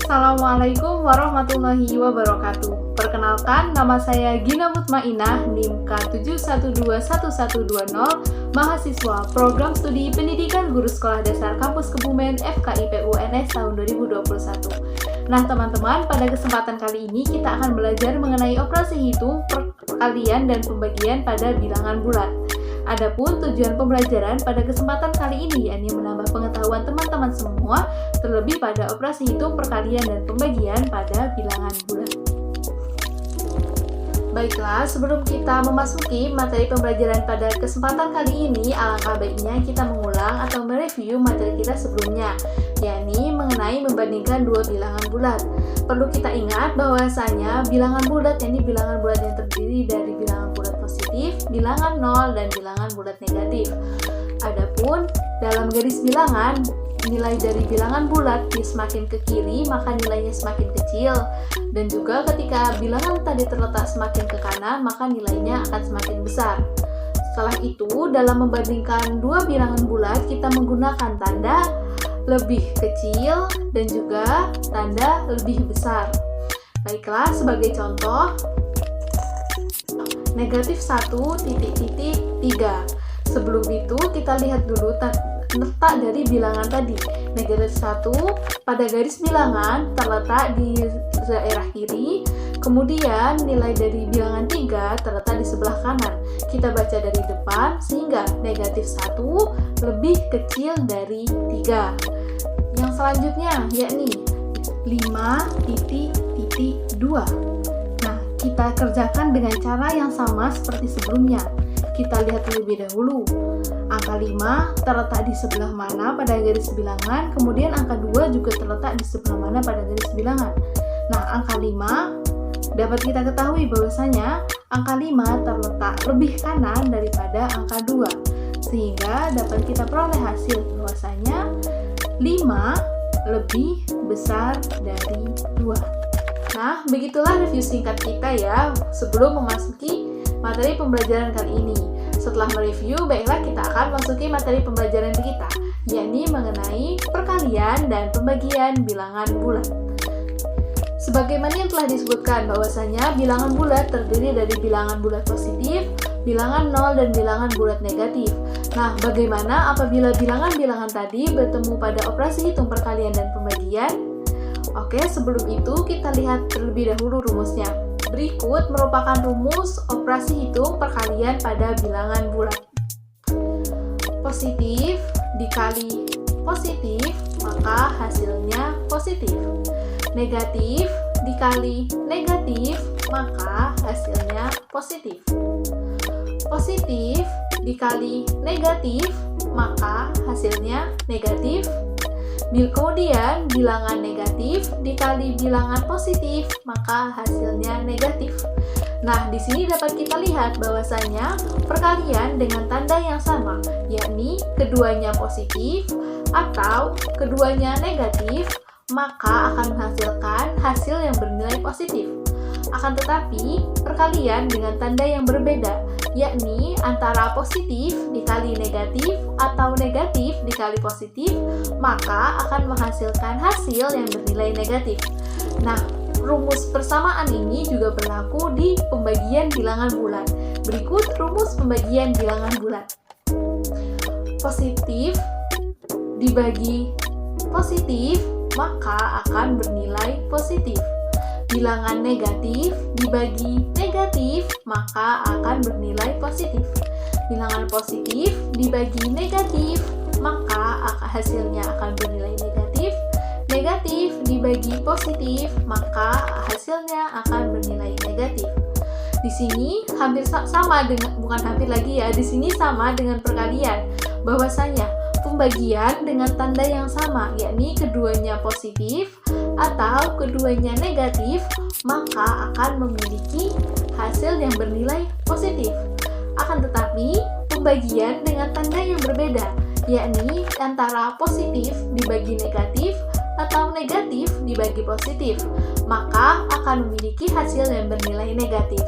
Assalamualaikum warahmatullahi wabarakatuh. Perkenalkan, nama saya Gina Mutmainah, NIM K71211120, mahasiswa Program Studi Pendidikan Guru Sekolah Dasar Kampus Kebumen FKIP UNS tahun 2021. Nah teman-teman, pada kesempatan kali ini kita akan belajar mengenai operasi hitung, perkalian, dan pembagian pada bilangan bulat. Adapun tujuan pembelajaran pada kesempatan kali ini yakni menambah pengetahuan teman-teman semua, terlebih pada operasi hitung, perkalian, dan pembagian pada bilangan bulat. Baiklah, sebelum kita memasuki materi pembelajaran pada kesempatan kali ini, alangkah baiknya kita mengulang atau mereview materi kita sebelumnya, yakni mengenai membandingkan dua bilangan bulat. Perlu kita ingat bahwasanya bilangan bulat yakni bilangan bulat yang terdiri dari bilangan bulat positif, bilangan nol, dan bilangan bulat negatif. Adapun dalam garis bilangan, nilai dari bilangan bulat semakin ke kiri maka nilainya semakin kecil, dan juga ketika bilangan tadi terletak semakin ke kanan maka nilainya akan semakin besar. Setelah itu, dalam membandingkan dua bilangan bulat kita menggunakan tanda lebih kecil dan juga tanda lebih besar. Baiklah, sebagai contoh, negatif 1,3. Sebelum itu kita lihat dulu letak dari bilangan tadi. Negatif 1 pada garis bilangan terletak di daerah kiri, kemudian nilai dari bilangan 3 terletak di sebelah kanan. Kita baca dari depan sehingga negatif 1 lebih kecil dari 3. Yang selanjutnya yakni 5,2. Nah, kita kerjakan dengan cara yang sama seperti sebelumnya. Kita lihat terlebih dahulu. Angka 5 terletak di sebelah mana pada garis bilangan, kemudian angka 2 juga terletak di sebelah mana pada garis bilangan. Nah, angka 5 dapat kita ketahui bahwasanya angka 5 terletak lebih kanan daripada angka 2, sehingga dapat kita peroleh hasil bahwasanya 5 lebih besar dari 2. Nah, begitulah review singkat kita ya sebelum memasuki materi pembelajaran kali ini. Setelah mereview, baiklah kita akan masuki materi pembelajaran kita, yakni mengenai perkalian dan pembagian bilangan bulat. Sebagaimana yang telah disebutkan bahwasanya bilangan bulat terdiri dari bilangan bulat positif, bilangan nol, dan bilangan bulat negatif. Nah, bagaimana apabila bilangan-bilangan tadi bertemu pada operasi hitung, perkalian, dan pembagian? Oke, sebelum itu kita lihat terlebih dahulu rumusnya. Berikut merupakan rumus operasi hitung perkalian pada bilangan bulat. Positif dikali positif, maka hasilnya positif. Negatif dikali negatif, maka hasilnya positif. Positif dikali negatif, maka hasilnya negatif. Kemudian bilangan negatif dikali bilangan positif, maka hasilnya negatif. Nah, di sini dapat kita lihat bahwasanya perkalian dengan tanda yang sama, yakni keduanya positif atau keduanya negatif, maka akan menghasilkan hasil yang bernilai positif. Akan tetapi, perkalian dengan tanda yang berbeda, yakni antara positif dikali negatif atau negatif dikali positif, maka akan menghasilkan hasil yang bernilai negatif. Nah, rumus persamaan ini juga berlaku di pembagian bilangan bulat. Berikut rumus pembagian bilangan bulat. Positif dibagi positif, maka akan bernilai positif. Bilangan negatif dibagi negatif, maka akan bernilai positif. Bilangan positif dibagi negatif, maka hasilnya akan bernilai negatif. Negatif dibagi positif, maka hasilnya akan bernilai negatif. Di sini hampir sama dengan, bukan hampir lagi ya, di sini sama dengan perkalian, bahwasanya pembagian dengan tanda yang sama, yakni keduanya positif atau keduanya negatif, maka akan memiliki hasil yang bernilai positif. Akan tetapi, pembagian dengan tanda yang berbeda, yakni antara positif dibagi negatif atau negatif dibagi positif, maka akan memiliki hasil yang bernilai negatif.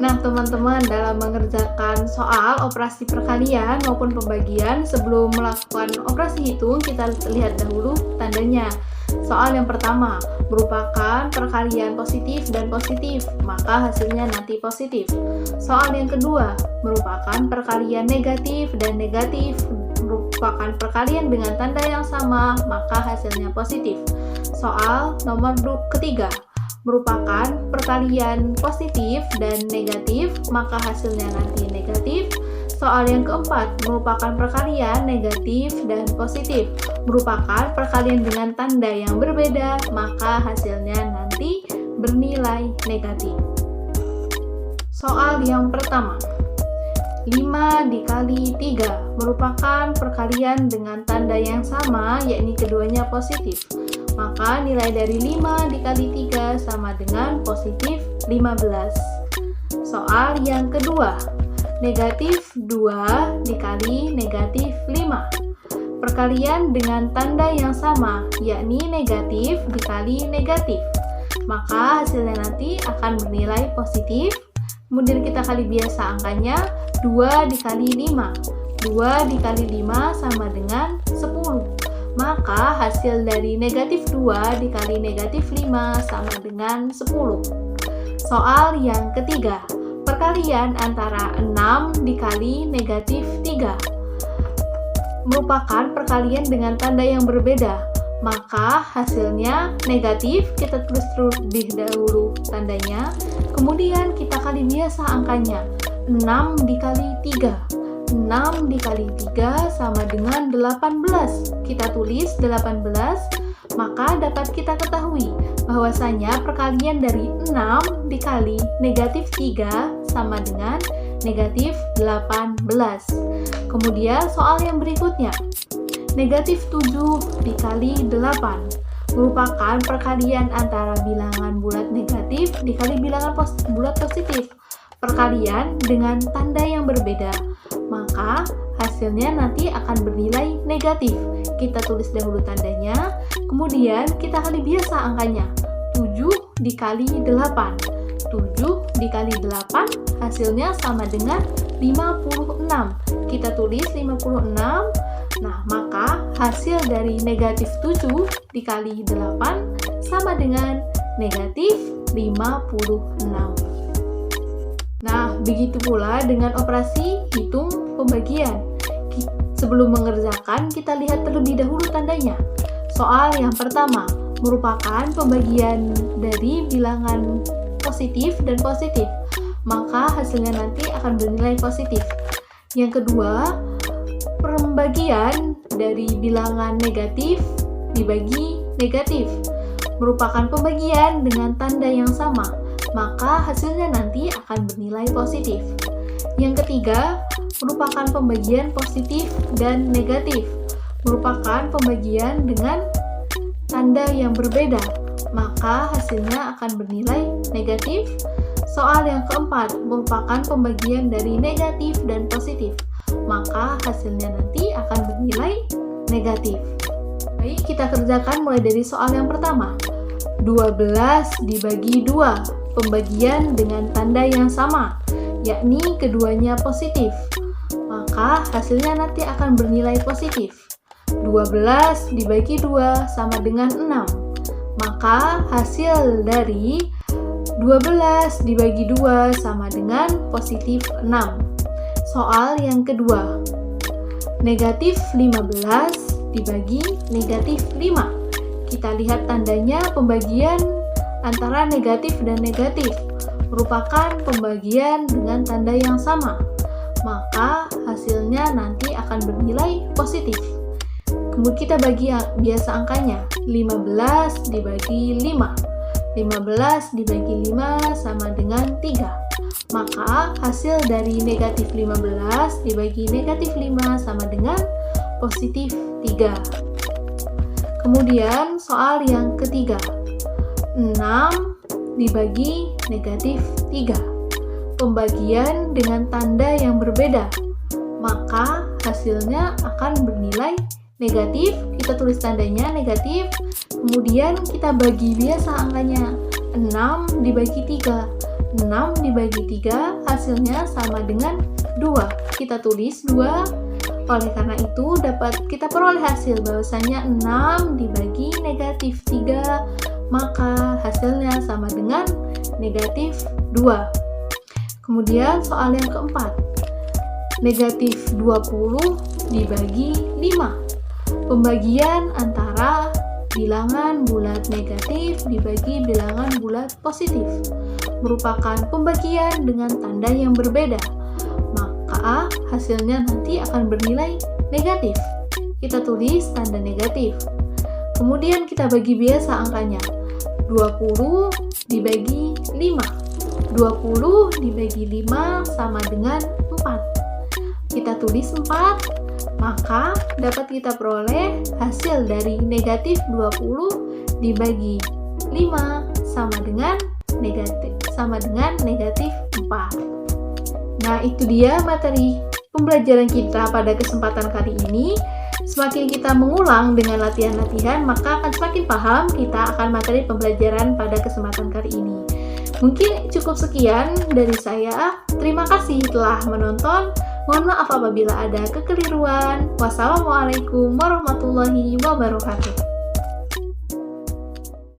Nah teman-teman, dalam mengerjakan soal operasi perkalian maupun pembagian, sebelum melakukan operasi hitung kita lihat dahulu tandanya. Soal yang pertama merupakan perkalian positif dan positif, maka hasilnya nanti positif. Soal yang kedua merupakan perkalian negatif dan negatif, merupakan perkalian dengan tanda yang sama, maka hasilnya positif. Soal nomor ketiga merupakan perkalian positif dan negatif, maka hasilnya nanti negatif. Soal yang keempat merupakan perkalian negatif dan positif, merupakan perkalian dengan tanda yang berbeda, maka hasilnya nanti bernilai negatif. Soal yang pertama, 5 dikali 3 merupakan perkalian dengan tanda yang sama, yakni keduanya positif. Maka nilai dari 5 dikali 3 sama dengan positif 15. Soal yang kedua, negatif 2 dikali negatif 5. Perkalian dengan tanda yang sama, yakni negatif dikali negatif. Maka hasilnya nanti akan bernilai positif. Kemudian kita kali biasa angkanya, 2 dikali 5. 2 dikali 5 sama dengan 10. Maka hasil dari negatif 2 dikali negatif 5 sama dengan 10. Soal yang ketiga, perkalian antara 6 dikali negatif 3 merupakan perkalian dengan tanda yang berbeda, maka hasilnya negatif. Kita tulis terlebih dahulu tandanya, kemudian kita kali biasa angkanya, 6 dikali 3. 6 dikali 3 sama dengan 18. Kita tulis 18, maka dapat kita ketahui bahwasanya perkalian dari 6 dikali negatif 3 sama dengan negatif 18. Kemudian soal yang berikutnya, negatif 7 dikali 8 merupakan perkalian antara bilangan bulat negatif dikali bilangan bulat positif, perkalian dengan tanda yang berbeda, maka hasilnya nanti akan bernilai negatif. Kita tulis dahulu tandanya, kemudian kita kali biasa angkanya, 7 dikali 8. 7 dikali 8 hasilnya sama dengan 56. Kita tulis 56. Nah, maka hasil dari negatif 7 dikali 8 sama dengan negatif 56. Nah, begitu pula dengan operasi hitung pembagian. Sebelum mengerjakan, kita lihat terlebih dahulu tandanya. Soal yang pertama merupakan pembagian dari bilangan positif dan positif, maka hasilnya nanti akan bernilai positif. Yang kedua, pembagian dari bilangan negatif dibagi negatif, merupakan pembagian dengan tanda yang sama, maka hasilnya nanti akan bernilai positif. Yang ketiga, merupakan pembagian positif dan negatif, merupakan pembagian dengan tanda yang berbeda, maka hasilnya akan bernilai negatif. Soal yang keempat merupakan pembagian dari negatif dan positif, maka hasilnya nanti akan bernilai negatif. Baik, kita kerjakan mulai dari soal yang pertama. 12 dibagi 2, pembagian dengan tanda yang sama, yakni keduanya positif, maka hasilnya nanti akan bernilai positif. 12 dibagi 2 sama dengan 6, maka hasil dari 12 dibagi 2 sama dengan positif 6. Soal yang kedua, negatif 15 dibagi negatif 5. Kita lihat tandanya pembagian antara negatif dan negatif, merupakan pembagian dengan tanda yang sama, maka hasilnya nanti akan bernilai positif. Kemudian kita bagi biasa angkanya, 15 dibagi 5. 15 dibagi 5 sama dengan 3. Maka hasil dari negatif 15 dibagi negatif 5 sama dengan positif 3. Kemudian soal yang ketiga, 6 dibagi negatif 3. Pembagian dengan tanda yang berbeda, maka hasilnya akan bernilai negatif. Kita tulis tandanya negatif, kemudian kita bagi biasa angkanya, 6 dibagi 3. 6 dibagi 3 hasilnya sama dengan 2. Kita tulis 2. Oleh karena itu, dapat kita peroleh hasil bahwasanya 6 dibagi negatif 3, maka hasilnya sama dengan negatif 2. Kemudian soal yang keempat, negatif 20 dibagi 5. Pembagian antara bilangan bulat negatif dibagi bilangan bulat positif merupakan pembagian dengan tanda yang berbeda, maka hasilnya nanti akan bernilai negatif. Kita tulis tanda negatif. Kemudian kita bagi biasa angkanya. 20 dibagi 5. 20 dibagi 5 sama dengan 4. Kita tulis 4. Maka dapat kita peroleh hasil dari negatif 20 dibagi 5 sama dengan negatif 4. Nah, itu dia materi pembelajaran kita pada kesempatan kali ini. Semakin kita mengulang dengan latihan-latihan, maka akan semakin paham kita akan materi pembelajaran pada kesempatan kali ini. Mungkin cukup sekian dari saya. Terima kasih telah menonton. Mohon maaf apabila ada kekeliruan. Wassalamualaikum warahmatullahi wabarakatuh.